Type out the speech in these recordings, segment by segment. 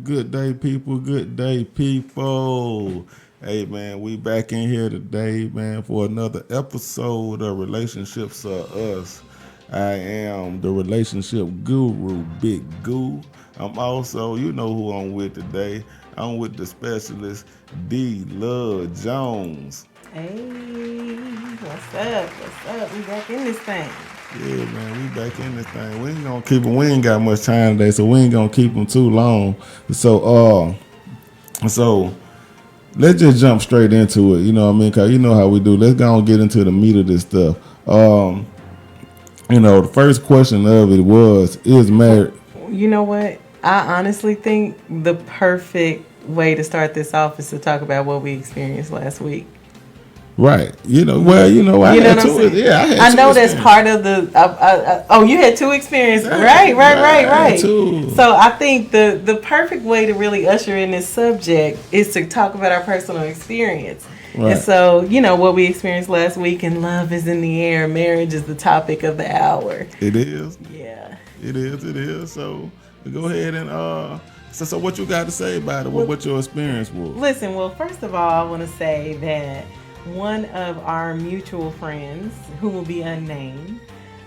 Good day, people. Good day, people. Hey, man, we back in here today, man, for another episode of Relationships Are Us. I am the relationship guru, Big Goo. I'm also, you know who I'm with today. I'm with the specialist, Dee Love Jones. Hey, what's up? What's up? We back in this thing. Yeah, man, we back in this thing. We ain't gonna keep them. We ain't got much time today, so we ain't gonna keep them too long. So let's just jump straight into it. You know what I mean? Cause you know how we do. Let's go and get into the meat of this stuff. The first question of it was, is marriage You know what? I honestly think the perfect way to start this off is to talk about what we experienced last week. right? I You know had what I'm two. saying? Yeah, I had I two know that's experiences. part of the. Oh, you had two experiences, right, I had right. two. So I think the perfect way to really usher in this subject is to talk about our personal experience. And Right. so, what we experienced last week, and love is in the air. Marriage is the topic of the hour. It is. Yeah. It is. It is. So go ahead and So what you got to say about it? Well, What your experience was? listen, well, first of all, I want to say that one of our mutual friends, who will be unnamed,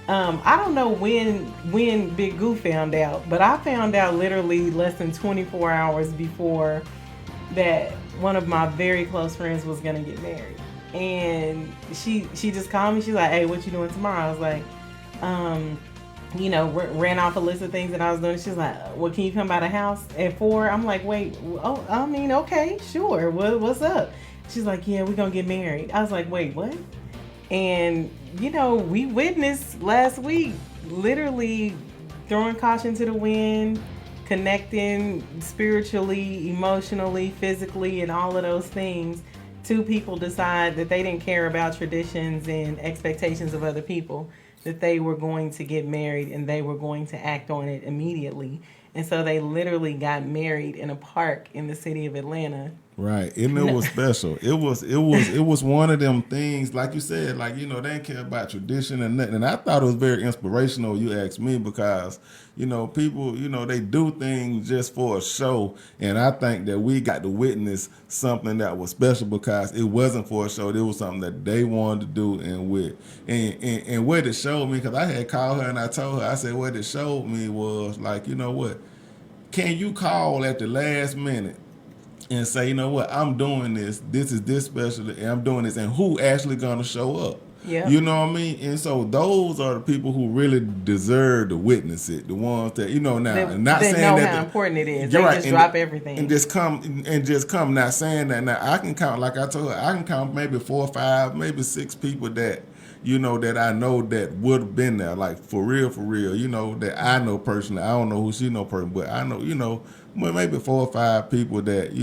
I don't know when Big Goo found out, but I found out literally less than 24 hours before that one of my very close friends was gonna get married, and she just called me. She's like, "Hey, what you doing tomorrow?" I was like, um, ran off a list of things that I was doing. She's like, "Well, can you come by the house at 4?" I'm like, "Wait, oh, I mean, okay, sure. What's up?" She's like, "Yeah, we're gonna get married." I was like, "Wait, what?" And we witnessed last week literally throwing caution to the wind, connecting spiritually, emotionally, physically, and all of those things. Two people decide that they didn't care about traditions and expectations of other people, that they were going to get married and they were going to act on it immediately. And so they literally got married in a park in the city of Atlanta. Right, and it No. was special. It was one of them things, like you said, like they didn't care about tradition and nothing. And I thought it was very inspirational. You asked me because people, they do things just for a show, and I think that we got to witness something that was special because it wasn't for a show. It was something that they wanted to do, and what it showed me, because I had called her and I told her, I said, what it showed me was like, you know what, can you call at the last minute and say, you know what, I'm doing this. This is this special, and I'm doing this, and who actually gonna show up? Yep. You know what I mean? And so those are the people who really deserve to witness it. The ones that now, and not They saying know that how important it is. you're They right, just drop everything. and just come. Not saying that now. I can count, like I told her, I can count maybe 4 or 5, maybe 6 people that that I know that would have been there, like for real, that I know personally. I don't know who she know personally, but I know, well, maybe 4 or 5 people that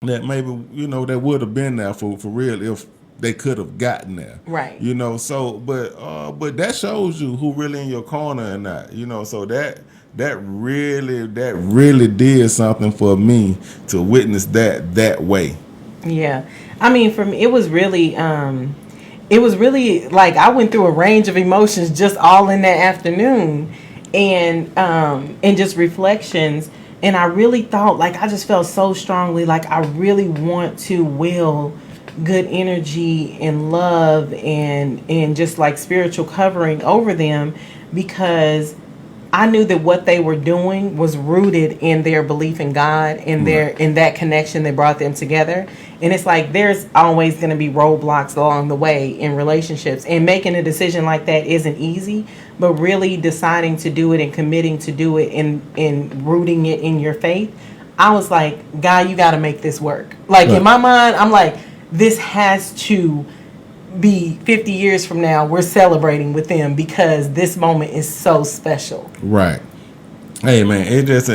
that maybe that would have been there for real if they could have gotten there. Right. But that shows you who really in your corner and not. So that really did something for me to witness that way. Yeah. I mean, for me, it was really like I went through a range of emotions just all in that afternoon, and just reflections. And I really thought, like, I just felt so strongly like I really want to will good energy and love and just like spiritual covering over them, because I knew that what they were doing was rooted in their belief in God and Right. in that connection that brought them together. And it's like there's always going to be roadblocks along the way in relationships, and making a decision like that isn't easy, but really deciding to do it and committing to do it and rooting it in your faith. I was like, God, you got to make this work. Like in Right. my mind, I'm like, this has to be 50 years from now. We're celebrating with them because this moment is so special. Right. Hey man, it just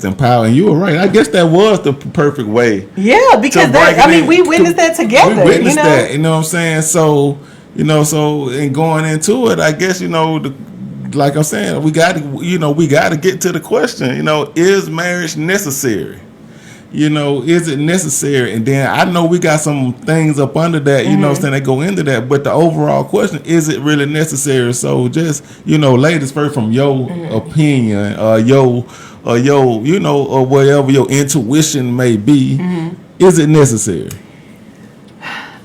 empowering. You were right. I guess that was the perfect way Yeah, because to bring it in. we witnessed that together. We witnessed that. You know what I'm saying? So in going into it, I guess like I'm saying, we got to get to the question. Is marriage necessary? Is it necessary? And then I know we got some things up under that, saying they go into that. But the overall question, is it really necessary? So just, ladies first, from your opinion, or whatever your intuition may be, is it necessary?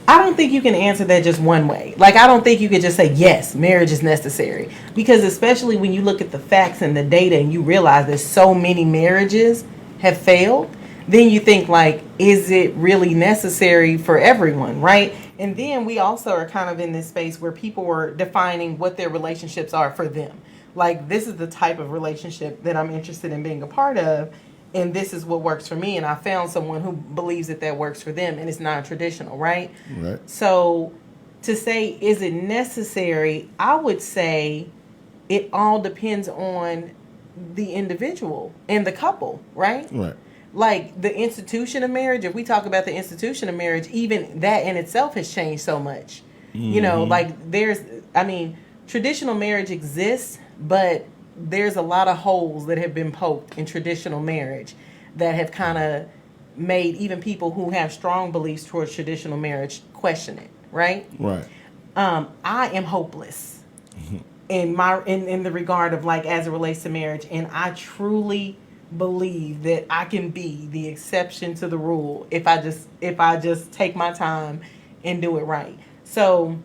I don't think you can answer that just one way. Like, I don't think you could just say, yes, marriage is necessary. Because especially when you look at the facts and the data and you realize that so many marriages have failed, then you think, like, is it really necessary for everyone, right? And then we also are kind of in this space where people are defining what their relationships are for them. Like, this is the type of relationship that I'm interested in being a part of, and this is what works for me, and I found someone who believes that works for them, and it's non-traditional, right? Right. So to say, is it necessary, I would say it all depends on the individual and the couple, right? Right. Like the institution of marriage, if we talk about the institution of marriage, even that in itself has changed so much. Like traditional marriage exists, but there's a lot of holes that have been poked in traditional marriage that have kind of made even people who have strong beliefs towards traditional marriage question it, right? Right. I am hopeless in the regard of, like, as it relates to marriage, and I truly believe that I can be the exception to the rule if I just take my time and do it right. So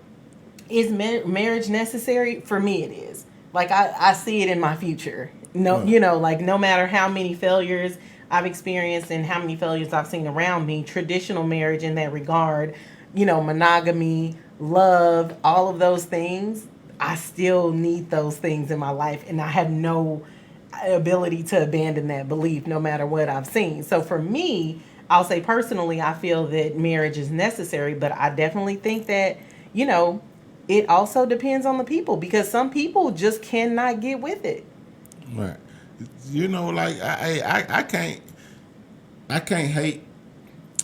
is marriage necessary? For me it is. Like, I see it in my future. No, like, no matter how many failures I've experienced and how many failures I've seen around me, traditional marriage in that regard, monogamy, love, all of those things, I still need those things in my life, and I have no ability to abandon that belief no matter what I've seen. So for me, I'll say personally, I feel that marriage is necessary, but I definitely think that, it also depends on the people, because some people just cannot get with it. Right. Like I can't hate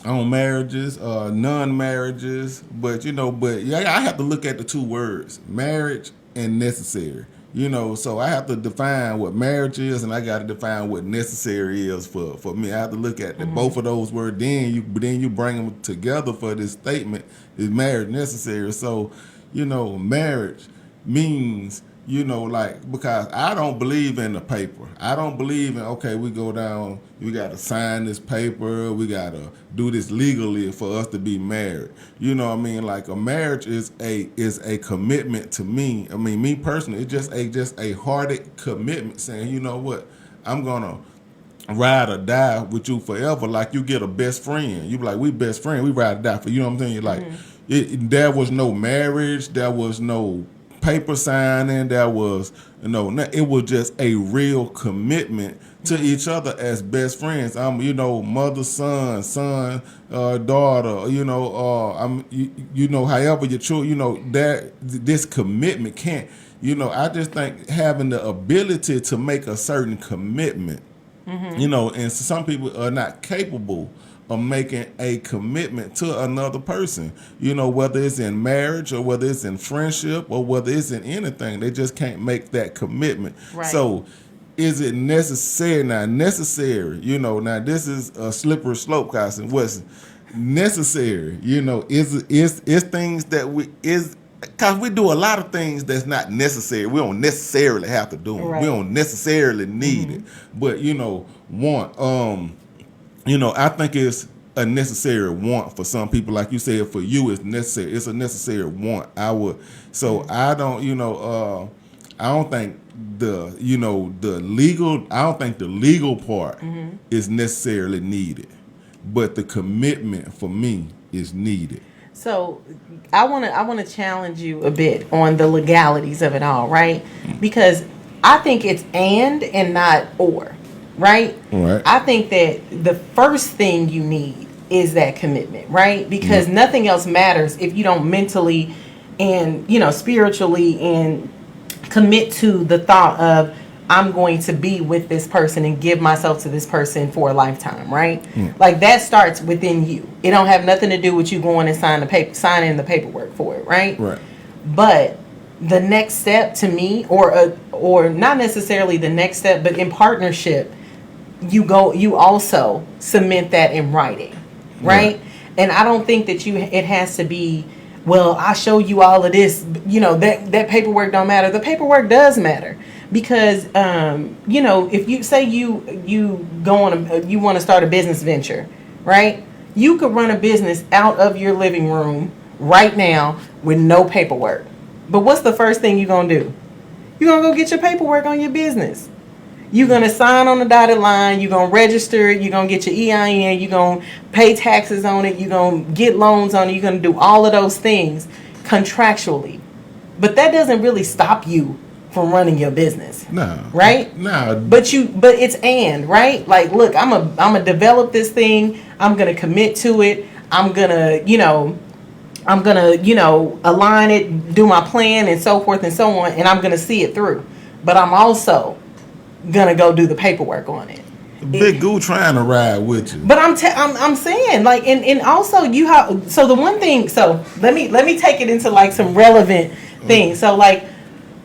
on marriages, non-marriages, but I have to look at the two words, marriage and necessary. So I have to define what marriage is, and I got to define what necessary is for me. I have to look at both of those words. Then you bring them together for this statement: is marriage necessary? So, marriage means, because I don't believe in the paper. I don't believe in, okay, we go down, we got to sign this paper, we got to do this legally for us to be married. You know what I mean? Like, a marriage is a commitment to me. I mean, me personally, it's just a hearted commitment saying, you know what, I'm going to ride or die with you forever. Like, you get a best friend. You be like, we best friend, we ride or die for you. Know what I'm saying? Like, there was no marriage, there was no paper signing, there was it was just a real commitment to each other as best friends. Mother, son, daughter, however your children, that this commitment can't, I just think having the ability to make a certain commitment, and some people are not capable of making a commitment to another person, whether it's in marriage or whether it's in friendship or whether it's in anything. They just can't make that commitment. Right. So is it necessary? Now, necessary, now this is a slippery slope, guys. And what's necessary, is things that because we do a lot of things that's not necessary. We don't necessarily have to do them. Right. We don't necessarily need it. But, want, I think it's a necessary want for some people. Like you said, for you, it's necessary. It's a necessary want. I don't think the legal part is necessarily needed, but the commitment for me is needed. So I want to challenge you a bit on the legalities of it all, right? Because I think it's and not or, right? Right. I think that the first thing you need is that commitment, right? Because nothing else matters if you don't mentally and, spiritually and commit to the thought of, I'm going to be with this person and give myself to this person for a lifetime, right? Like, that starts within you. It don't have nothing to do with you going and signing the paperwork for it, right? Right. But the next step to me, or not necessarily the next step, but in partnership, you also cement that in writing, right? Right. And I don't think that it has to be, well, I show you all of this, that paperwork don't matter. The paperwork does matter because if you say you go on you want to start a business venture, right? You could run a business out of your living room right now with no paperwork. But what's the first thing you're going to do? You're going to go get your paperwork on your business. You're going to sign on the dotted line. You're going to register it. You're going to get your EIN. You're going to pay taxes on it. You're going to get loans on it. You're going to do all of those things contractually. But that doesn't really stop you from running your business. No. Right? No. But it's right? Like, look, I'm a develop this thing. I'm going to commit to it. I'm going to, align it, do my plan and so forth and so on, and I'm going to see it through. But I'm also going to go do the paperwork on it. Big Goo trying to ride with you. But I'm saying, like, and also you have, so the one thing, so let me take it into like some relevant things. So like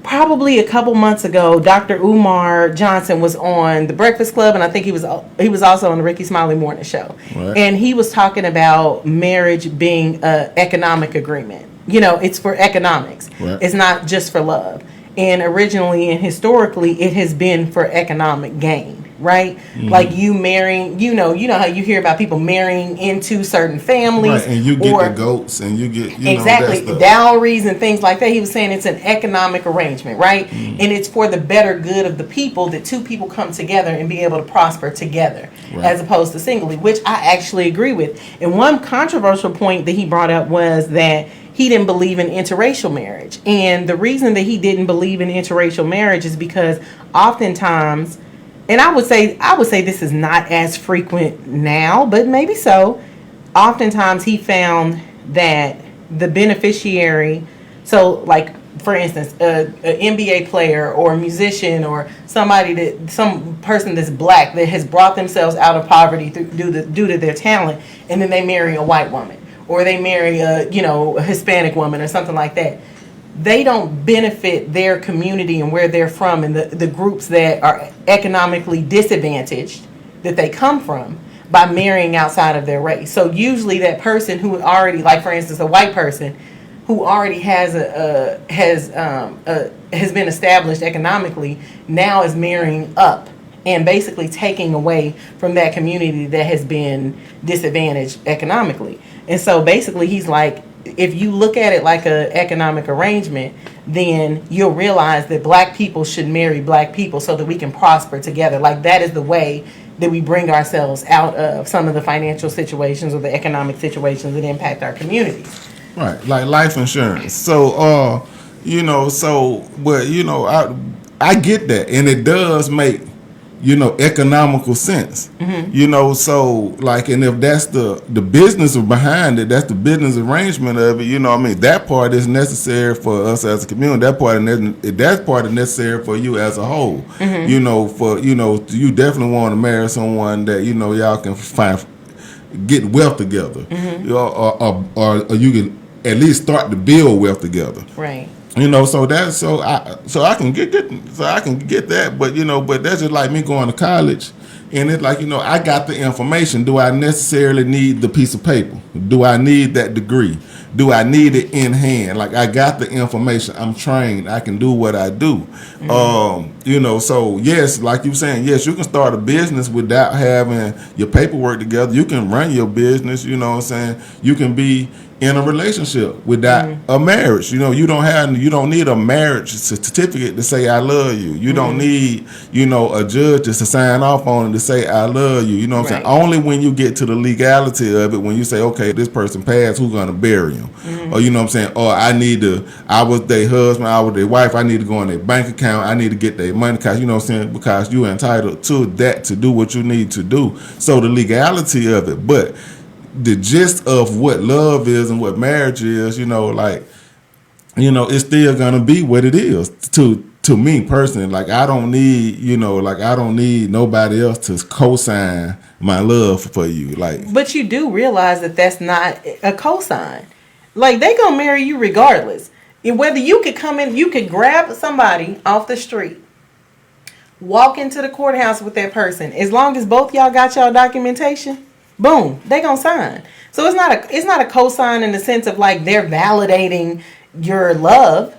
probably a couple months ago, Dr. Umar Johnson was on The Breakfast Club, and I think he was also on the Ricky Smiley Morning Show. Right. And he was talking about marriage being an economic agreement. It's for economics. Right. It's not just for love. And originally and historically, it has been for economic gain, right? Mm-hmm. Like you marrying, you know how you hear about people marrying into certain families. Right, and you get the goats, and you get, exactly, dowries and things like that. He was saying it's an economic arrangement, right? Mm-hmm. And it's for the better good of the people, that two people come together and be able to prosper together, right, as opposed to singly, which I actually agree with. And one controversial point that he brought up was that he didn't believe in interracial marriage. And the reason that he didn't believe in interracial marriage is because oftentimes, and I would say this is not as frequent now, but maybe so, oftentimes he found that the beneficiary, so like for instance, an NBA player or a musician or some person that's black that has brought themselves out of poverty due to their talent, and then they marry a white woman, or they marry a Hispanic woman or something like that. They don't benefit their community and where they're from and the groups that are economically disadvantaged that they come from by marrying outside of their race. So usually that person who already, like for instance, a white person who already has has been established economically, now is marrying up and basically taking away from that community that has been disadvantaged economically. And so basically he's like, if you look at it like an economic arrangement, then you'll realize that black people should marry black people so that we can prosper together. Like that is the way that we bring ourselves out of some of the financial situations or the economic situations that impact our communities. Right, like life insurance. So, I get that, and it does make economical sense. Mm-hmm. So like, and if that's the business behind it, that's the business arrangement of it, that part is necessary for us as a community. That part is necessary for you as a whole. Mm-hmm. You definitely want to marry someone that y'all can get wealth together. Mm-hmm. Or you can at least start to build wealth together. Right. So I can get that, but that's just like me going to college, and it's like I got the information. Do I necessarily need the piece of paper? Do I need that degree? Do I need it in hand? Like I got the information. I'm trained. I can do what I do. Mm-hmm. So yes, like you were saying, yes, you can start a business without having your paperwork together. You can run your business. You know what I'm saying? You can be in a relationship without a marriage. You don't need a marriage certificate to say I love you. You don't need, a judge to sign off on it to say I love you. You know what I'm saying? Only when you get to the legality of it, when you say, okay, this person passed, who's gonna bury him? Mm-hmm. Or what I'm saying? Or I was their husband, I was their wife, I need to go on their bank account, I need to get their money, because what I'm saying, because you're entitled to that to do what you need to do. So the legality of it, but the gist of what love is and what marriage is, it's still gonna be what it is to me personally. Like I don't need, nobody else to co-sign my love for you. Like, but you do realize that that's not a co-sign. Like they gonna marry you regardless. And whether you could come in, you could grab somebody off the street, walk into the courthouse with that person. As long as both y'all got y'all documentation, boom, they gonna sign. So it's not a cosign in the sense of like they're validating your love.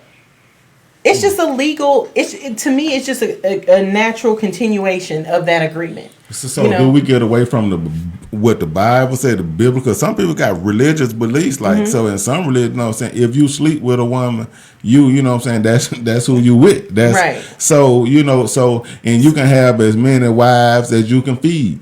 It's just a legal. To me, it's just a natural continuation of that agreement. So do we get away from what the Bible said, the biblical? Some people got religious beliefs, like so in some religion, you know what I'm saying, if you sleep with a woman, you know what I'm saying, that's who you with. That's right. So and you can have as many wives as you can feed.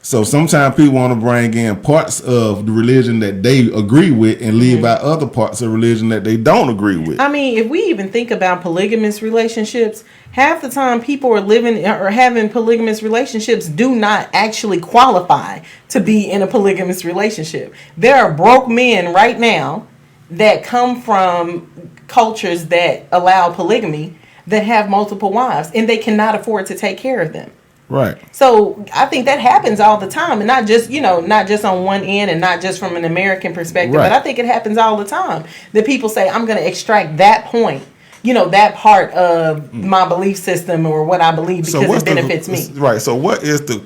So sometimes people want to bring in parts of the religion that they agree with and leave out other parts of religion that they don't agree with. I mean, if we even think about polygamous relationships, half the time people are living or having polygamous relationships do not actually qualify to be in a polygamous relationship. There are broke men right now that come from cultures that allow polygamy that have multiple wives and they cannot afford to take care of them. Right. So I think that happens all the time, and not just on one end, and not just from an American perspective, right. But I think it happens all the time that people say, "I'm going to extract that point, that part of my belief system or what I believe because it benefits me." Right. So what is the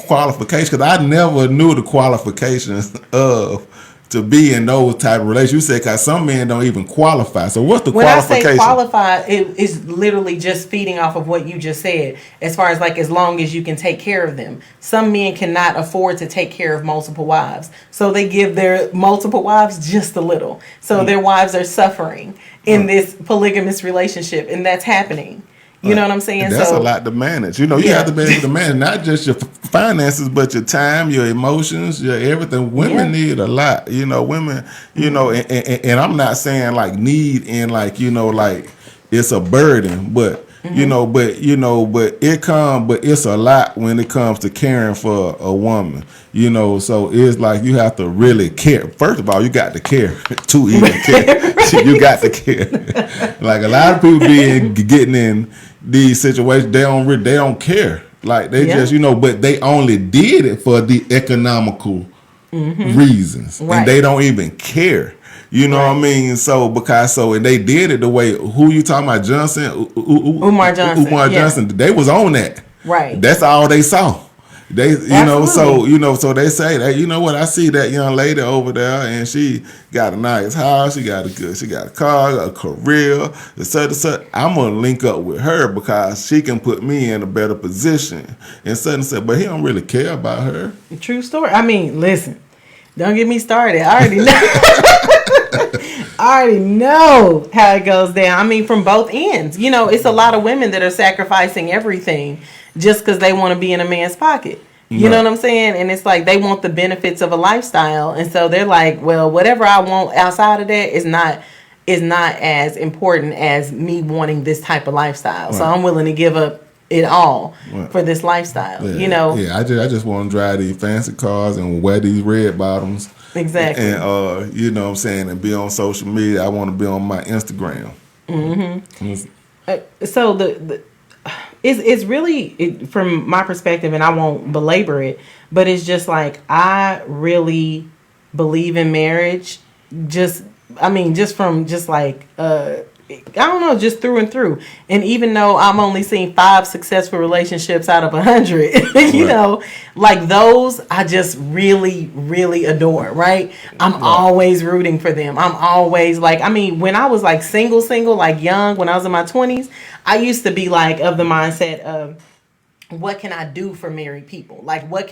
qualification? Because I never knew the qualifications of to be in those type of relationships. You said because some men don't even qualify. So what's the qualification? When I say qualify, it is literally just feeding off of what you just said. As far as like, as long as you can take care of them. Some men cannot afford to take care of multiple wives. So they give their multiple wives just a little. So their wives are suffering in this polygamous relationship, and that's happening. You know what I'm saying? That's a lot to manage. You have to be able to manage not just your finances, but your time, your emotions, your everything. Women need a lot. Women. And I'm not saying like need and like like it's a burden, but but it's a lot when it comes to caring for a woman. So it's like you have to really care. First of all, you got to care to even care. You got to care. Like a lot of people getting in these situations, they don't care. Like they just but they only did it for the economical reasons, and they don't even care. What I mean? So and they did it the way, who you talking about, Johnson? Umar Johnson. Umar Johnson. They was on that. Right. That's all they saw. They, so they say that, what, I see that young lady over there and she got a nice house, she got a car, a career, etc. I'm gonna link up with her because she can put me in a better position, and but he don't really care about her. True story. I mean, listen, don't get me started. I already know. I already know how it goes down. I mean, from both ends. It's a lot of women that are sacrificing everything just because they want to be in a man's pocket. You know what I'm saying? And it's like they want the benefits of a lifestyle. And so they're like, well, whatever I want outside of that is not as important as me wanting this type of lifestyle. Right. So I'm willing to give up it all for this lifestyle. Yeah, I just want to drive these fancy cars and wear these red bottoms. Exactly. And you know what I'm saying, and be on social media. I want to be on my Instagram. So it's really, from my perspective, and I won't belabor it, but it's just like, I really believe in marriage. Just from I don't know, just through and through. And even though I'm only seeing 5 successful relationships out of 100, like those I just really, really adore, right? I'm always rooting for them. I'm always like, when I was like single, like young, when I was in my 20s, I used to be like of the mindset of, what can I do for married people? Like, what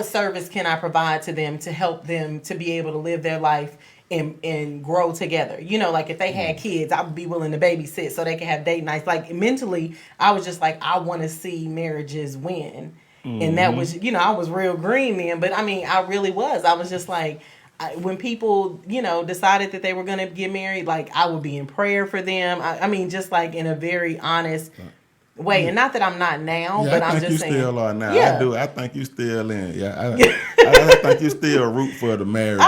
service can I provide to them to help them to be able to live their life and grow together? Like if they had kids, I would be willing to babysit so they can have date nights. Like mentally, I was just like, I want to see marriages win. And that was, I was real green then, but I really was. I was just like, when people, decided that they were going to get married, like I would be in prayer for them. Just like in a very honest way. And not that I'm not now, but I'm just saying. I think you still are now. Yeah. I do. I think you still in. Yeah. I think you still root for the marriages.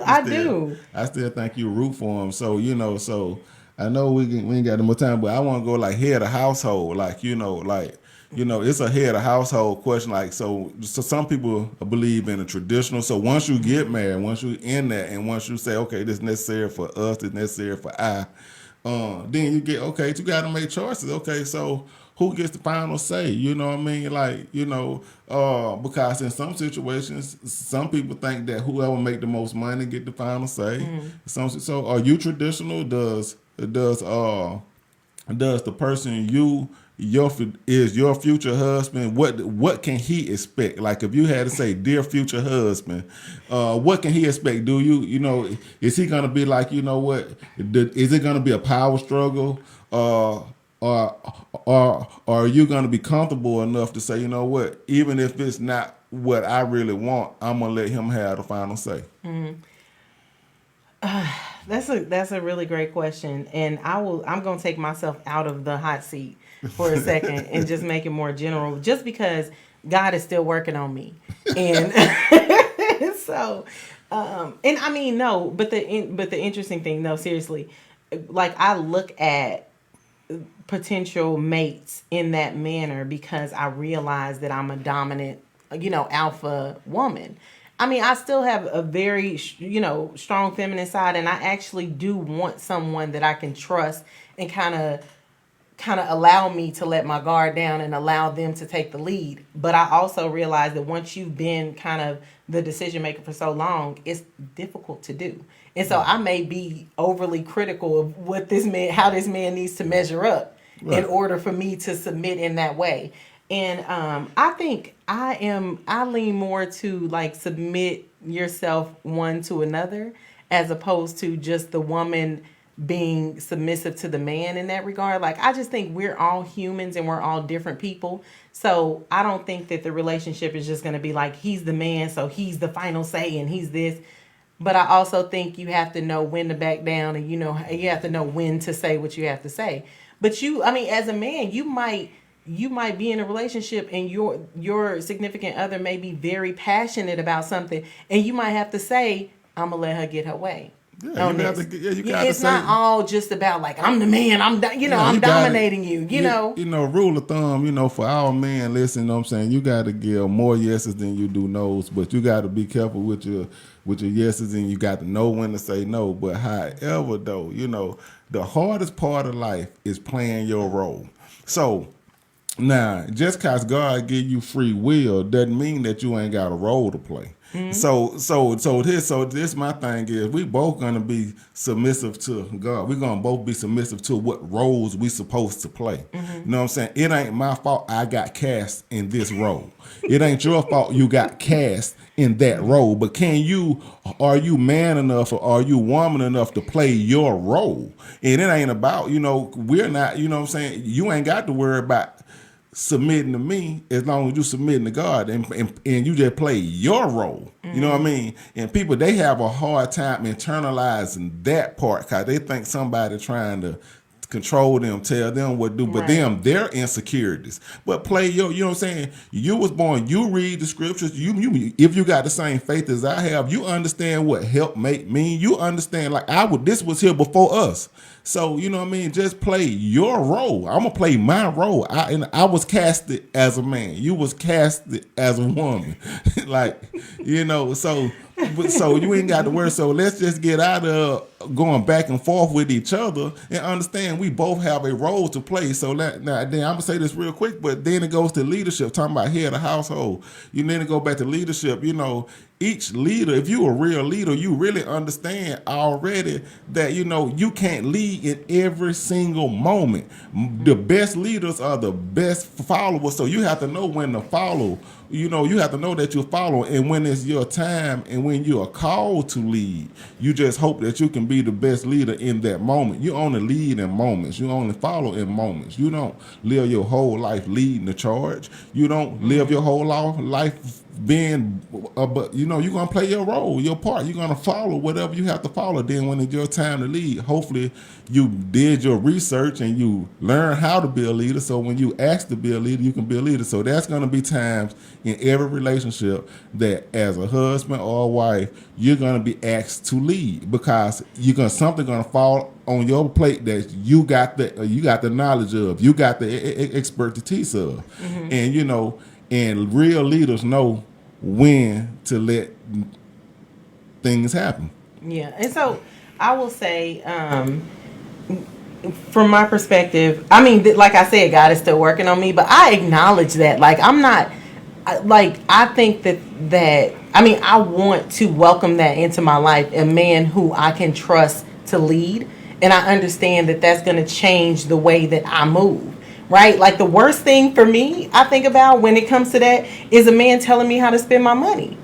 I do. I still think you root for them. So, so I know we ain't got no more time, but I want to go like head of household. It's a head of household question. Like, so some people believe in a traditional. So once you get married, once you in that, and once you say, okay, this is necessary for us, this is necessary for I, then you get okay. You got to make choices. Okay, so who gets the final say? You know what I mean? Like because in some situations, some people think that whoever make the most money get the final say. So are you traditional? Does the person is your future husband, what can he expect? Like if you had to say dear future husband, what can he expect? Is he gonna be like, is it gonna be a power struggle, or are you gonna be comfortable enough to say, you know what, even if it's not what I really want, I'm gonna let him have the final say? That's a really great question, and I'm gonna take myself out of the hot seat for a second and just make it more general, just because God is still working on me, and so, and I mean no, but the interesting thing, no, seriously, like I look at potential mates in that manner because I realize that I'm a dominant, alpha woman. I mean, I still have a very, strong feminine side, and I actually do want someone that I can trust and kind of allow me to let my guard down and allow them to take the lead. But I also realize that once you've been kind of the decision maker for so long, it's difficult to do. And so I may be overly critical of what this man, how this man needs to measure up in Right. order for me to submit in that way. And I think I lean more to like submit yourself one to another as opposed to just the woman being submissive to the man in that regard. Like I just think we're all humans and we're all different people. So I don't think that the relationship is just going to be like he's the man, so he's the final say and he's this. But I also think you have to know when to back down, and you have to know when to say what you have to say. But I mean, as a man, you might be in a relationship and your significant other may be very passionate about something, and you might have to say, "I'm gonna let her get her way." Yeah, On you have this, to. Yeah, you got to it's say. not all just about like I'm the man. Yeah, I'm you got to. dominating you. Rule of thumb. For our men, listen. You know what I'm saying, you got to give more yeses than you do nos, but you got to be careful with your yeses, and you got to know when to say no. But however, though, the hardest part of life is playing your role. So now, just cause God give you free will doesn't mean that you ain't got a role to play. So this my thing is we both gonna be submissive to God. We're gonna both be submissive to what roles we supposed to play. You know what I'm saying? It ain't my fault I got cast in this role. It ain't your fault you got cast in that role. But are you man enough or are you woman enough to play your role? And it ain't about, we're not, you know what I'm saying? You ain't got to worry about submitting to me as long as you submitting to God, and you just play your role. You know what I mean? And people, they have a hard time internalizing that part because they think somebody trying to control them, tell them what to do, but Right. their insecurities. But play you know what I'm saying? You was born, you read the scriptures, if you got the same faith as I have, you understand what help make mean. You understand like this was here before us. So, you know what I mean? Just play your role. I'm gonna play my role. I was casted as a man. You was casted as a woman. Like, so you ain't got to worry. So let's just get out of going back and forth with each other and understand we both have a role to play. So now then I'm gonna say this real quick, but then it goes to leadership, talking about head of household. You need to go back to leadership. Each leader, if you a real leader, you really understand already that you can't lead in every single moment. The best leaders are the best followers, so you have to know when to follow. You have to know that you're following, and when it's your time and when you are called to lead, you just hope that you can be the best leader in that moment. You only lead in moments. You only follow in moments. You don't live your whole life leading the charge. You don't live your whole life being, but you're gonna play your role, your part. You're gonna follow whatever you have to follow. Then when it's your time to lead, hopefully you did your research and you learn how to be a leader. So when you ask to be a leader, you can be a leader. So that's gonna be times in every relationship that as a husband or a wife, you're gonna be asked to lead because something gonna fall on your plate that you got the knowledge of, you got the expertise of, and real leaders know when to let things happen. Yeah, and so I will say, from my perspective, I mean, like I said, God is still working on me, but I acknowledge that. Like, I'm not, like, I think that, I mean, I want to welcome that into my life, a man who I can trust to lead. And I understand that that's going to change the way that I move, right? Like, the worst thing for me, I think about when it comes to that, is a man telling me how to spend my money.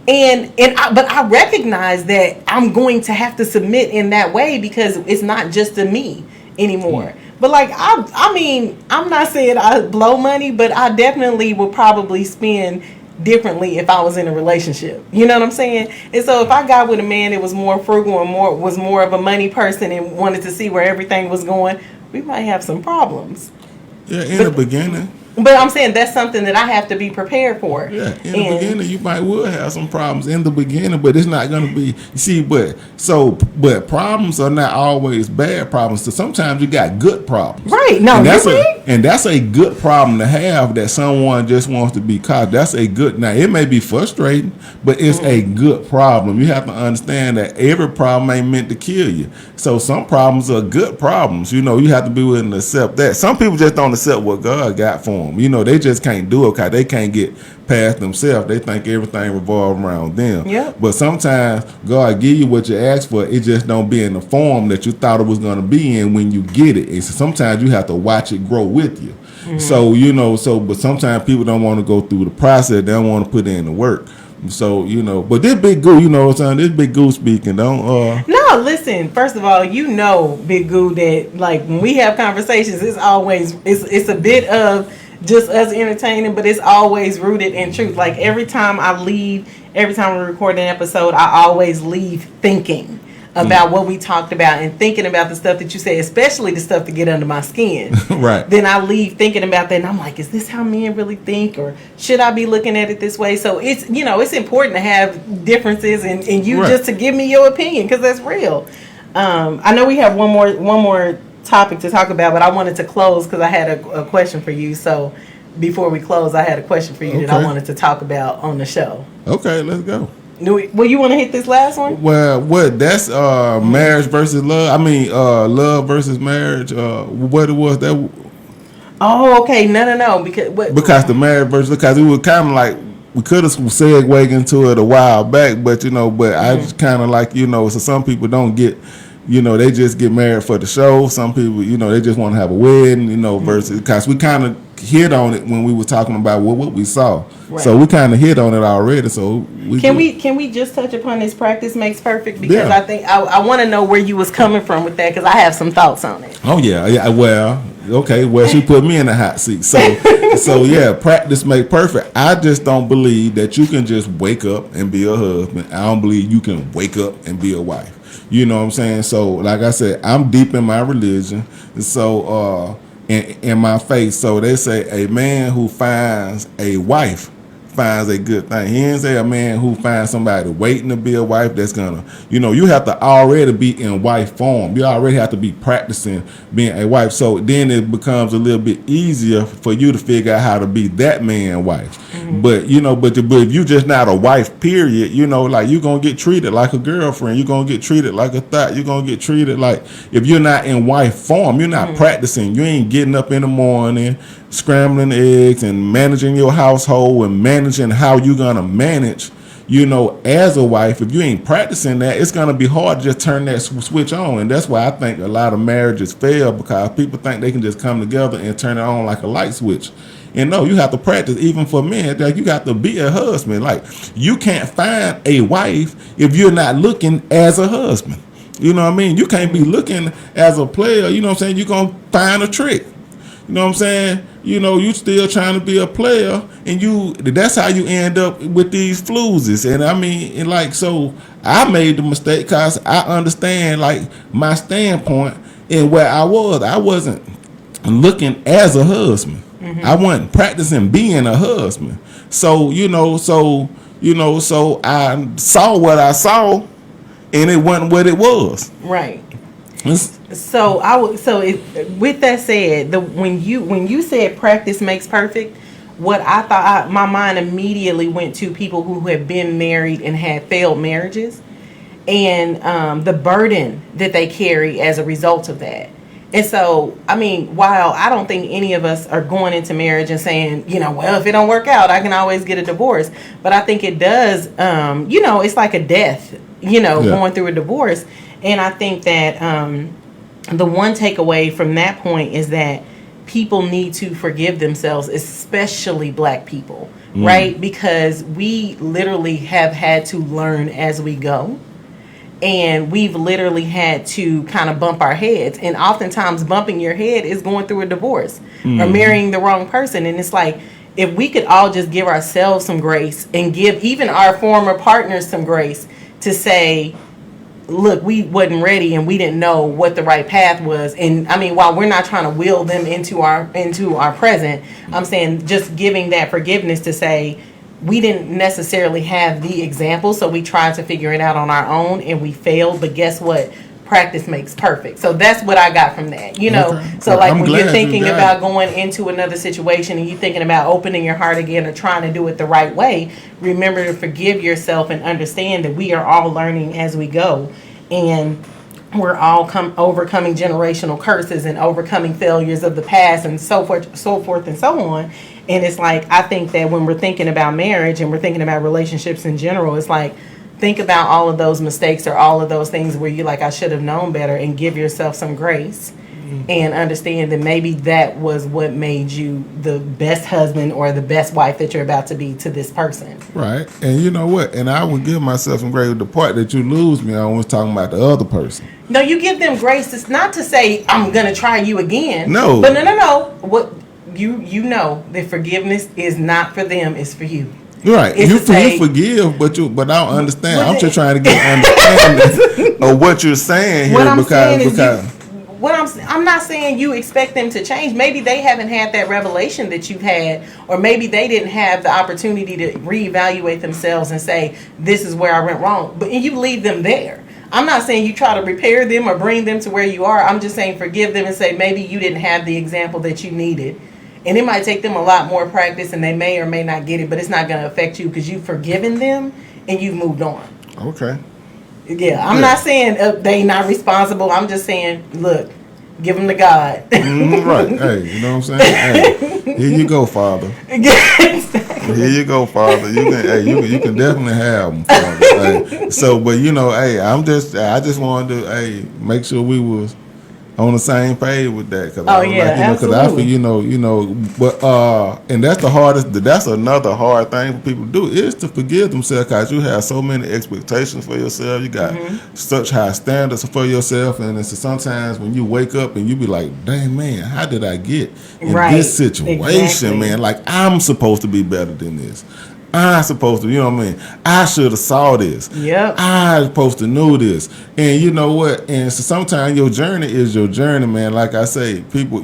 But I recognize that I'm going to have to submit in that way because it's not just to me anymore. But like I mean, I'm not saying I blow money, but I definitely would probably spend differently if I was in a relationship. You know what I'm saying? And so if I got with a man that was more frugal and was more of a money person and wanted to see where everything was going, we might have some problems. Yeah, in the beginning. But I'm saying that's something that I have to be prepared for. Yeah, in the beginning you might will have some problems in the beginning, but it's not going to be. You see, but problems are not always bad problems. So sometimes you got good problems, right? No, and that's a good problem to have. That someone just wants to be caught. That's a good. Now it may be frustrating, but it's a good problem. You have to understand that every problem ain't meant to kill you. So some problems are good problems. You know, you have to be willing to accept that. Some people just don't accept what God got for them. You know, they just can't do it because they can't get past themselves. They think everything revolves around them. Yep. But sometimes God give you what you ask for. It just don't be in the form that you thought it was going to be in when you get it. And so sometimes you have to watch it grow with you. Mm-hmm. So, you know, but sometimes people don't want to go through the process. They don't want to put in the work. So, you know, but this Big Goo, you know what I'm saying? This Big Goo speaking, don't No, listen, first of all, you know, Big Goo, that like when we have conversations, it's always it's a bit of just us entertaining, but it's always rooted in truth. Like every time we record an episode, I always leave thinking about what we talked about and thinking about the stuff that you say, especially the stuff to get under my skin. Right. Then I leave thinking about that and I'm like, is this how men really think, or should I be looking at it this way? So it's, you know, it's important to have differences and you right. just to give me your opinion, because that's real. I know we have one more topic to talk about, but I wanted to close because I had a question for you. So before we close, I had a question for you that I wanted to talk about on the show. Okay, let's go. Well, you want to hit this last one? Well, what? That's marriage versus love. I mean, love versus marriage. What it was that? Oh, okay. No. Because the marriage versus, because it was kind of like we could have segued into it a while back, but you know, I just kind of like, you know, so some people don't get. You know, they just get married for the show. Some people, you know, they just want to have a wedding, you know, versus, because we kind of hit on it when we were talking about what we saw. Right. So we kind of hit on it already. So can we just touch upon this practice makes perfect? Because I think I want to know where you was coming from with that, because I have some thoughts on it. Oh, yeah. Well, okay. Well, she put me in the hot seat. So, yeah, practice make perfect. I just don't believe that you can just wake up and be a husband. I don't believe you can wake up and be a wife. You know what I'm saying? So, like I said, I'm deep in my religion. So, in my faith. So they say a man who finds a wife finds a good thing. He didn't say a man who finds somebody waiting to be a wife that's gonna, you know, you have to already be in wife form. You already have to be practicing being a wife. So then it becomes a little bit easier for you to figure out how to be that man's wife. Mm-hmm. But you know, but if you just not a wife, period, you know, like you're gonna get treated like a girlfriend. You're gonna get treated like a thought. You're gonna get treated like, if you're not in wife form, you're not practicing. You ain't getting up in the morning, scrambling eggs and managing your household and managing how you're going to manage, you know, as a wife. If you ain't practicing that, it's going to be hard to just turn that switch on. And that's why I think a lot of marriages fail, because people think they can just come together and turn it on like a light switch. And no, you have to practice. Even for men, like, you got to be a husband. Like, you can't find a wife if you're not looking as a husband. You know what I mean? You can't be looking as a player. You know what I'm saying? You're going to find a trick. You know what I'm saying? You know, you still trying to be a player, and that's how you end up with these floozies. And I mean, and like, so I made the mistake because I understand, like, my standpoint and where I wasn't looking as a husband. Mm-hmm. I wasn't practicing being a husband. So I saw what I saw, and it wasn't what it was. Right. With that said, when you said practice makes perfect, what I thought, my mind immediately went to people who have been married and had failed marriages, and the burden that they carry as a result of that. And so, I mean, while I don't think any of us are going into marriage and saying, well, if it don't work out, I can always get a divorce. But I think it does, it's like a death, Yeah. going through a divorce. And I think that the one takeaway from that point is that people need to forgive themselves, especially black people, right? Because we literally have had to learn as we go. And we've literally had to kind of bump our heads. And oftentimes bumping your head is going through a divorce or marrying the wrong person. And it's like, if we could all just give ourselves some grace and give even our former partners some grace to say, look, we wasn't ready and we didn't know what the right path was. And I mean, while we're not trying to will them into our present, I'm saying just giving that forgiveness to say, we didn't necessarily have the example, so we tried to figure it out on our own and we failed. But guess what? Practice makes perfect. So that's what I got from that. Okay. So like I'm when glad you're you thinking got about it. going into another situation and you're thinking about opening your heart again or trying to do it the right way, remember to forgive yourself and understand that we are all learning as we go. And we're all overcoming generational curses and overcoming failures of the past and so forth and so on. And it's like, I think that when we're thinking about marriage and we're thinking about relationships in general, it's like, think about all of those mistakes or all of those things where you're like, I should have known better, and give yourself some grace and understand that maybe that was what made you the best husband or the best wife that you're about to be to this person. Right. And you know what? And I would give myself some grace with the part that you lose me. I was talking about the other person. No, you give them grace. It's not to say I'm gonna try you again. No. But no. What you know that forgiveness is not for them, it's for you. Right. It's You to say, forgive, but I don't understand. But I'm just trying to get an understanding of what you're saying here what I'm saying is because I'm not saying you expect them to change. Maybe they haven't had that revelation that you've had, or maybe they didn't have the opportunity to reevaluate themselves and say, this is where I went wrong. But you leave them there. I'm not saying you try to repair them or bring them to where you are. I'm just saying forgive them and say maybe you didn't have the example that you needed. And it might take them a lot more practice and they may or may not get it, but it's not going to affect you because you've forgiven them and you've moved on. okay. Yeah, I'm not saying they not responsible. I'm just saying, look, give them to God. Right. Hey, you know what I'm saying? Hey, here you go, Father. Here you go, Father. You can definitely have them, Father. Hey, so, but hey, I just wanted to make sure we was on the same page with that, because because I feel but and that's the hardest. That's another hard thing for people to do is to forgive themselves, because you have so many expectations for yourself. You got such high standards for yourself, and it's sometimes when you wake up and you be like, "Dang man, how did I get in this situation, exactly. man? Like I'm supposed to be better than this." I'm supposed to, I should have saw this. Yep. I supposed to know this. And you know what? And so sometimes your journey is your journey, man. Like I say, people,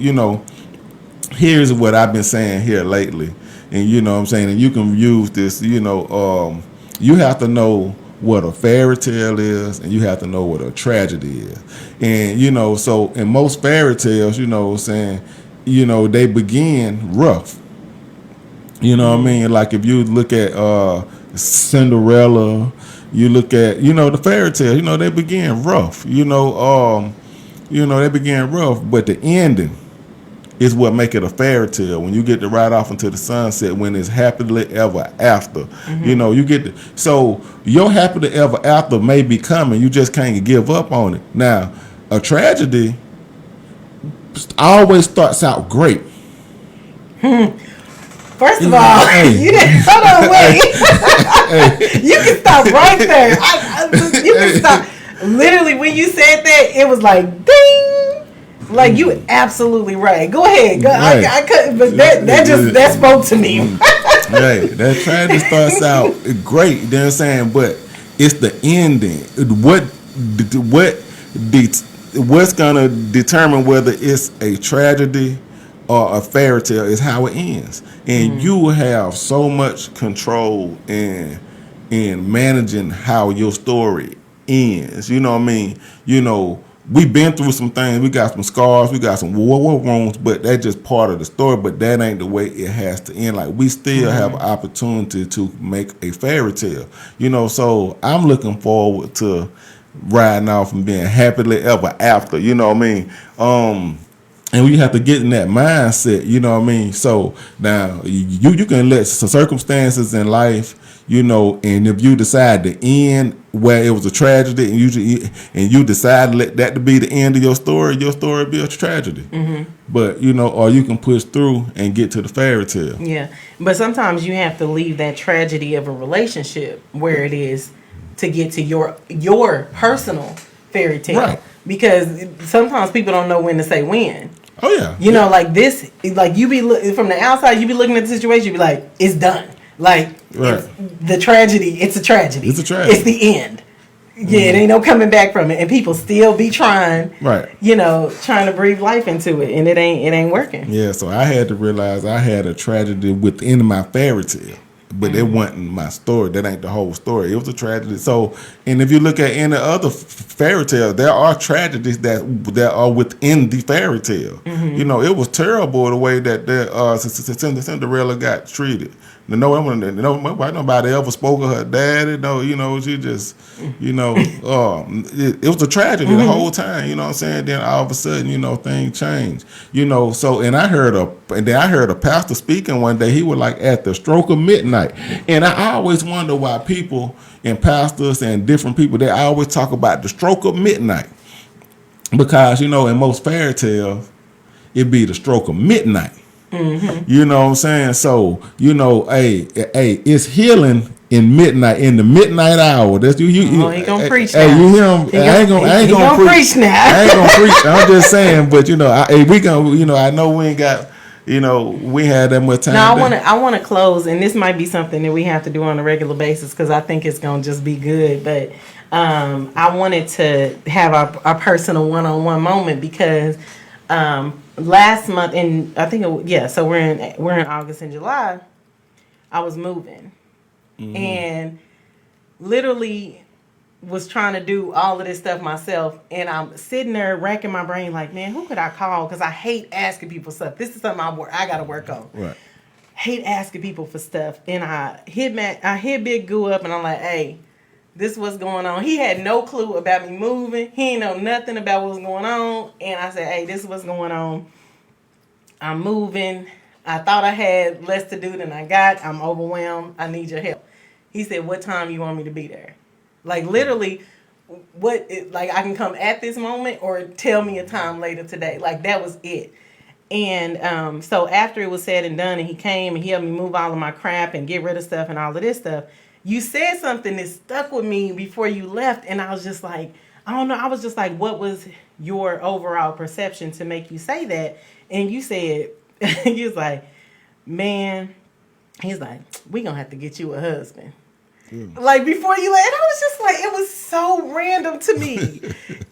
here's what I've been saying here lately. And you know what I'm saying? And you can use this, you have to know what a fairy tale is, and you have to know what a tragedy is. And, so in most fairy tales, they begin rough. You know what I mean? Like if you look at Cinderella, you look at the fairy tale. They begin rough. They begin rough, but the ending is what make it a fairy tale. When you get to ride off into the sunset, when it's happily ever after. You get so your happily ever after may be coming. You just can't give up on it. Now, a tragedy always starts out great. First of all, you didn't. Hold on, wait. You can stop right there. You can stop. Literally, when you said that, it was like ding. Like you absolutely right. Go ahead. Right. I couldn't, but that spoke to me. Right. That tragedy starts out great. You know what I'm saying? But it's the ending. What's gonna determine whether it's a tragedy or a fairy tale is how it ends. And you have so much control in managing how your story ends. You know what I mean? We've been through some things. We got some scars. We got some war wounds, but that's just part of the story. But that ain't the way it has to end. Like we still have an opportunity to make a fairy tale. So I'm looking forward to riding off and being happily ever after. You know what I mean? And you have to get in that mindset, you know what I mean? So now you can let some circumstances in life, you know, and if you decide to end where it was a tragedy and you decide to let that to be the end of your story will be a tragedy. But you know, or you can push through and get to the fairy tale. Yeah, but sometimes you have to leave that tragedy of a relationship where it is to get to your personal fairy tale. Right. Because sometimes people don't know when to say when. Oh yeah. You know, like this, like you be from the outside, you be looking at the situation, you be like, it's done. Like Right. the tragedy, it's a tragedy. It's a tragedy. It's the end. Yeah, it ain't no coming back from it, and people still be trying, Right. you know, trying to breathe life into it, and it ain't working. Yeah, so I had to realize I had a tragedy within my fairy tale, but it wasn't my story. That ain't the whole story. It was a tragedy. So, and if you look at any other fairy tale, there are tragedies that are within the fairy tale. You know, it was terrible the way that Cinderella got treated. Nobody ever spoke of her daddy. No, you know, she just, you know, it was a tragedy the whole time. You know what I'm saying? Then all of a sudden, you know, things changed. You know, so and then I heard a pastor speaking one day. He was like at the stroke of midnight, and I always wonder why people and pastors and different people they always talk about the stroke of midnight, because you know in most fairy tales it be the stroke of midnight. You know what I'm saying? So, you know, hey, it's healing in midnight, in the midnight hour. That's you. He gonna preach now. Hey, you hear him? I ain't gonna preach now. I ain't gonna preach. I'm just saying, but you know, we gonna, you know, I know we ain't got, you know, we had that much time. No, I want to close, and this might be something that we have to do on a regular basis because I think it's gonna just be good. But I wanted to have our personal one-on-one moment because. Last month, and I think so we're in August and July. I was moving, and literally was trying to do all of this stuff myself. And I'm sitting there racking my brain, like, man, who could I call? Because I hate asking people stuff. This is something I got to work on. Right. Hate asking people for stuff, and I hit Big Goo up, and I'm like, hey. This what's going on. He had no clue about me moving. He ain't know nothing about what was going on. And I said, hey, this is what's going on. I'm moving. I thought I had less to do than I got. I'm overwhelmed. I need your help. He said, what time you want me to be there? Like literally, I can come at this moment or tell me a time later today. Like that was it. And so after it was said and done and he came and he helped me move all of my crap and get rid of stuff and all of this stuff, you said something that stuck with me before you left, and I was just like, I don't know. I was just like, what was your overall perception to make you say that? And you said, you was like, man, he's like, we gonna have to get you a husband. Like before you left, and I was just like, it was so random to me.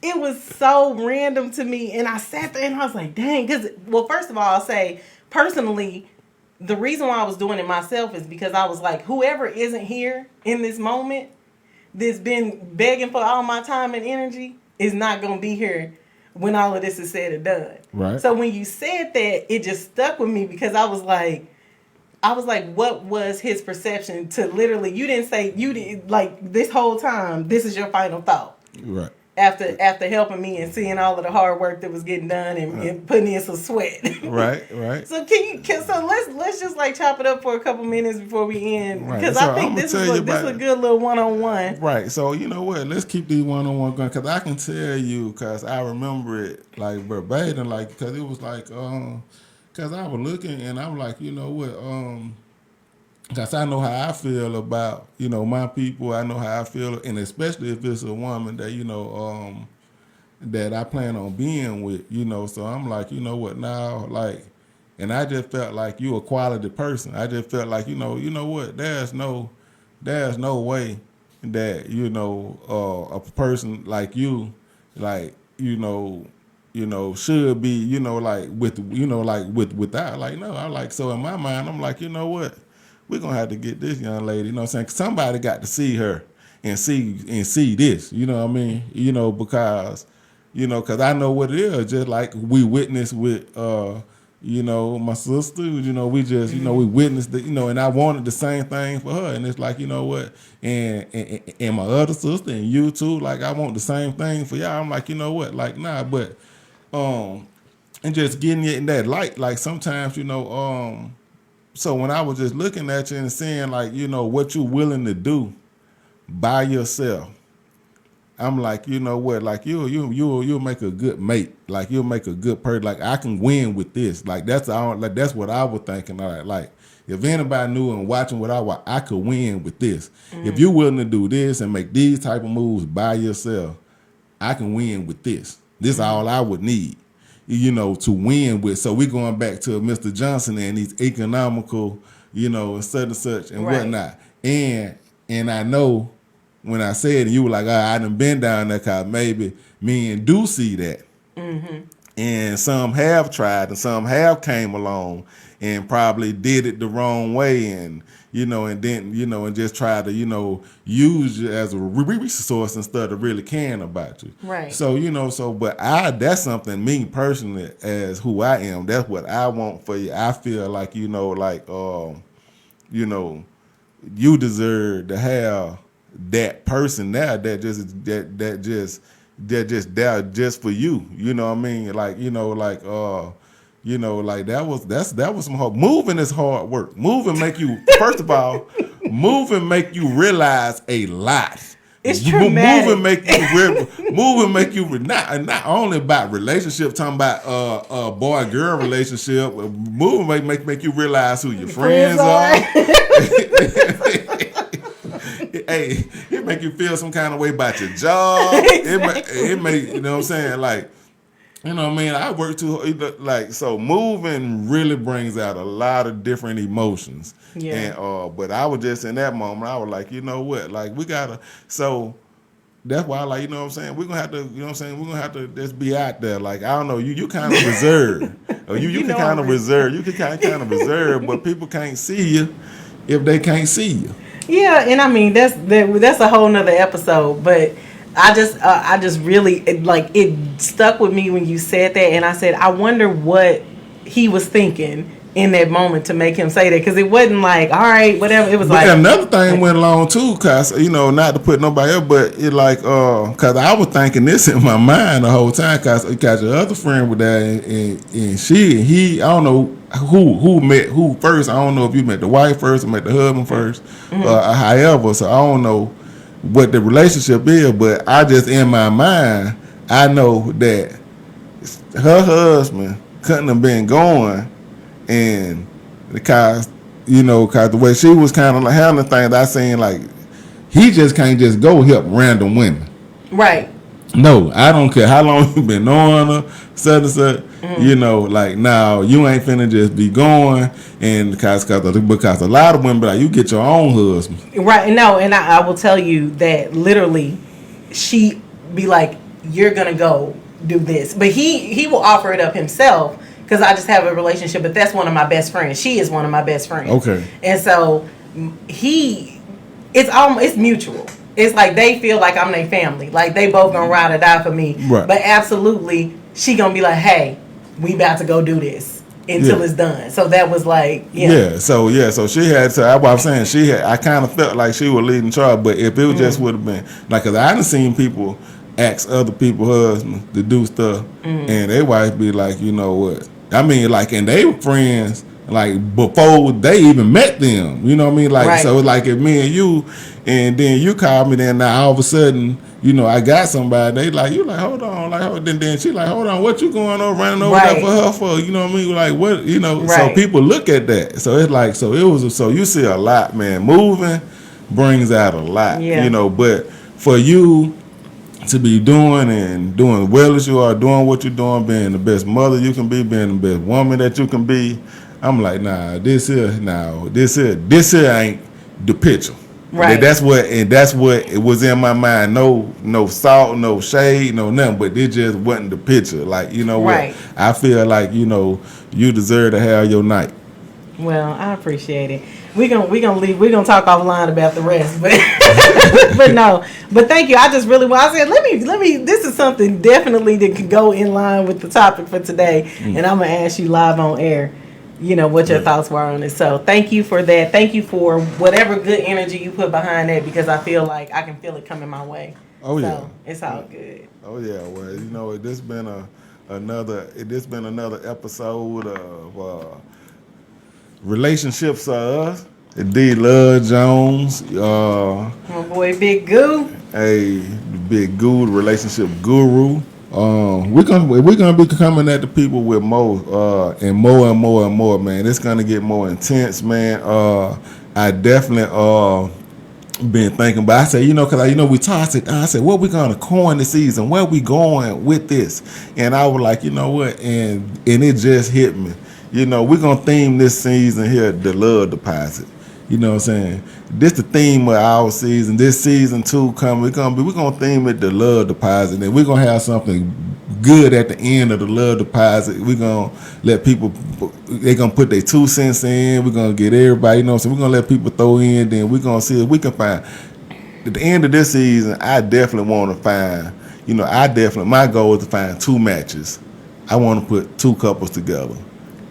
It was so random to me, and I sat there and I was like, dang, because well, first of all, I'll say personally. The reason why I was doing it myself is because I was like, whoever isn't here in this moment that's been begging for all my time and energy is not going to be here when all of this is said and done. Right. So when you said that, it just stuck with me because I was like, what was his perception to literally, you didn't say, you did like this whole time, this is your final thought. Right. After helping me and seeing all of the hard work that was getting done and putting in some sweat. Right. So let's just like chop it up for a couple minutes before we end because So I think this is a good little one-on-one. Right. So you know what? Let's keep these one-on-one going because I can tell you because I remember it like verbatim, like because it was like because I was looking and I'm like, you know what? Because I know how I feel about, you know, my people. I know how I feel, and especially if it's a woman that, you know, that I plan on being with, you know. So I'm like, you know what now, like, and I just felt like you a quality person. I just felt like, you know what, there's no way that, you know, a person like you, like, you know, should be, you know, like without, like, no, I like, so in my mind, I'm like, you know what? We're going to have to get this young lady, you know what I'm saying? 'Cause somebody got to see her and see this, you know what I mean? You know, because, you know, because I know what it is, just like we witnessed with, you know, my sister, you know, we just, you know, we witnessed, you know, and I wanted the same thing for her. And it's like, you know what, and my other sister and you too, like I want the same thing for y'all. I'm like, you know what, like, nah, but, and just getting it in that light. Like sometimes, so when I was just looking at you and seeing like, what you're willing to do by yourself, I'm like, you know what, like you'll make a good mate. Like you'll make a good person. Like I can win with this. Like that's what I was thinking. Like if anybody knew and watching what I could win with this. If you're willing to do this and make these type of moves by yourself, I can win with this. This is all I would need, to win with. So we're going back to Mr. Johnson and these economical, and such and such and whatnot. And I know when I said, and you were like, I done been down there, because maybe men do see that. And some have tried and some have came along and probably did it the wrong way, and and then and just try to use you as a resource instead of really caring about you. Right. So but that's something, me personally, as who I am, that's what I want for you. I feel like you deserve to have that person there that just there just for you. You know what I mean? Like like that was some hard. Moving is hard work. Moving make you first of all, moving make you realize a lot. It's traumatic. Moving make you not only about relationship, talking about boy girl relationship. Moving make you realize who your friends are. Hey, it make you feel some kind of way about your job. It make you know what I'm saying, like. You know what I mean? I work too, like, so moving really brings out a lot of different emotions. Yeah. And but I was just in that moment, I was like, you know what? Like we gotta, so that's why, like, you know what I'm saying? We're gonna have to, you know what I'm saying? We're gonna have to just be out there. Like, I don't know, you kind of reserved. Or you can kind of reserve. You can kind of reserve, but people can't see you if they can't see you. Yeah, and I mean that's a whole nother episode, but I just really it stuck with me when you said that, and I said I wonder what he was thinking in that moment to make him say that, because it wasn't like, all right, whatever. It was but like another thing went along too, cause not to put nobody else, but it like cause I was thinking this in my mind the whole time, cause your other friend was there, and he I don't know who met who first. I don't know if you met the wife first or met the husband first, however. So I don't know what the relationship is, but I just in my mind I know that her husband couldn't have been going, and because the way she was kind of like handling things, I seen like he just can't just go help random women. Right. No, I don't care how long you been knowing her, such and such. Like now you ain't finna just be going, and because a lot of women be like, you get your own husband. Right. No, and I will tell you that literally, she be like, you're gonna go do this, but he will offer it up himself, because I just have a relationship. But that's one of my best friends. She is one of my best friends. Okay. And so it's mutual. It's like they feel like I'm their family. Like they both gonna ride or die for me. Right. But absolutely, she gonna be like, hey, we about to go do this until it's done. So that was like, So she had to. I was saying I kind of felt like she was leading charge. But if it just would have been like, cause I done seen people ask other people's husbands to do stuff, and their wife be like, you know what? I mean, like, and they were friends like before they even met them. You know what I mean? Like, so like if me and you, and then you call me, then now all of a sudden, I got somebody. They like, you like, hold on, like, then she like, hold on, what you going on running over there for her for? You know what I mean? Like, what, so people look at that. So it's like, so you see a lot, man. Moving brings out a lot, but for you to be doing well as you are, doing what you're doing, being the best mother you can be, being the best woman that you can be, I'm like, this here ain't the picture. Right. That's what it was in my mind. No salt, no shade, no nothing. But it just wasn't the picture. Like, what? I feel like you deserve to have your night. Well, I appreciate it. We're gonna leave. We're gonna talk offline about the rest, but but no. But thank you. I just really want. I said, let me. This is something definitely that could go in line with the topic for today, and I'm gonna ask you live on air. What your thoughts were on it. So thank you for that. Thank you for whatever good energy you put behind that, because I feel like I can feel it coming my way. Oh, so it's all good. Oh, yeah. Well, this been a This been another episode of Relationships Are Us. Dee Love Jones, My boy Big Goo. the big guru, relationship guru. We're gonna be coming at the people with more and more and more and more, man. It's gonna get more intense, man. I definitely been thinking, but I said, because we talked. I said, what we gonna coin this season? Where we going with this? And I was like, you know what? And it just hit me. We're gonna theme this season here the love deposit. You know what I'm saying? This the theme of our season. This season 2 coming. We're gonna theme it the love deposit, and we're gonna have something good at the end of the love deposit. We're gonna let people. They're gonna put their 2 cents in. We're gonna get everybody. So we're gonna let people throw in. Then we're gonna see if we can find. At the end of this season, I definitely want to find. My goal is to find 2 matches. I want to put 2 couples together.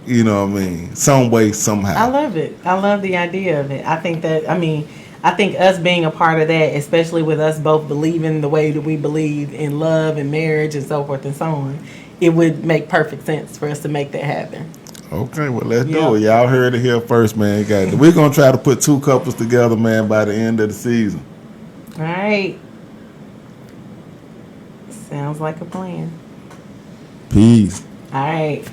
You know what I mean? Some way, somehow. I love it. I love the idea of it. I think us being a part of that, especially with us both believing the way that we believe in love and marriage and so forth and so on, it would make perfect sense for us to make that happen. Okay, well, let's do it. Y'all heard it here first, man. We're going to try to put 2 couples together, man, by the end of the season. All right. Sounds like a plan. Peace. All right.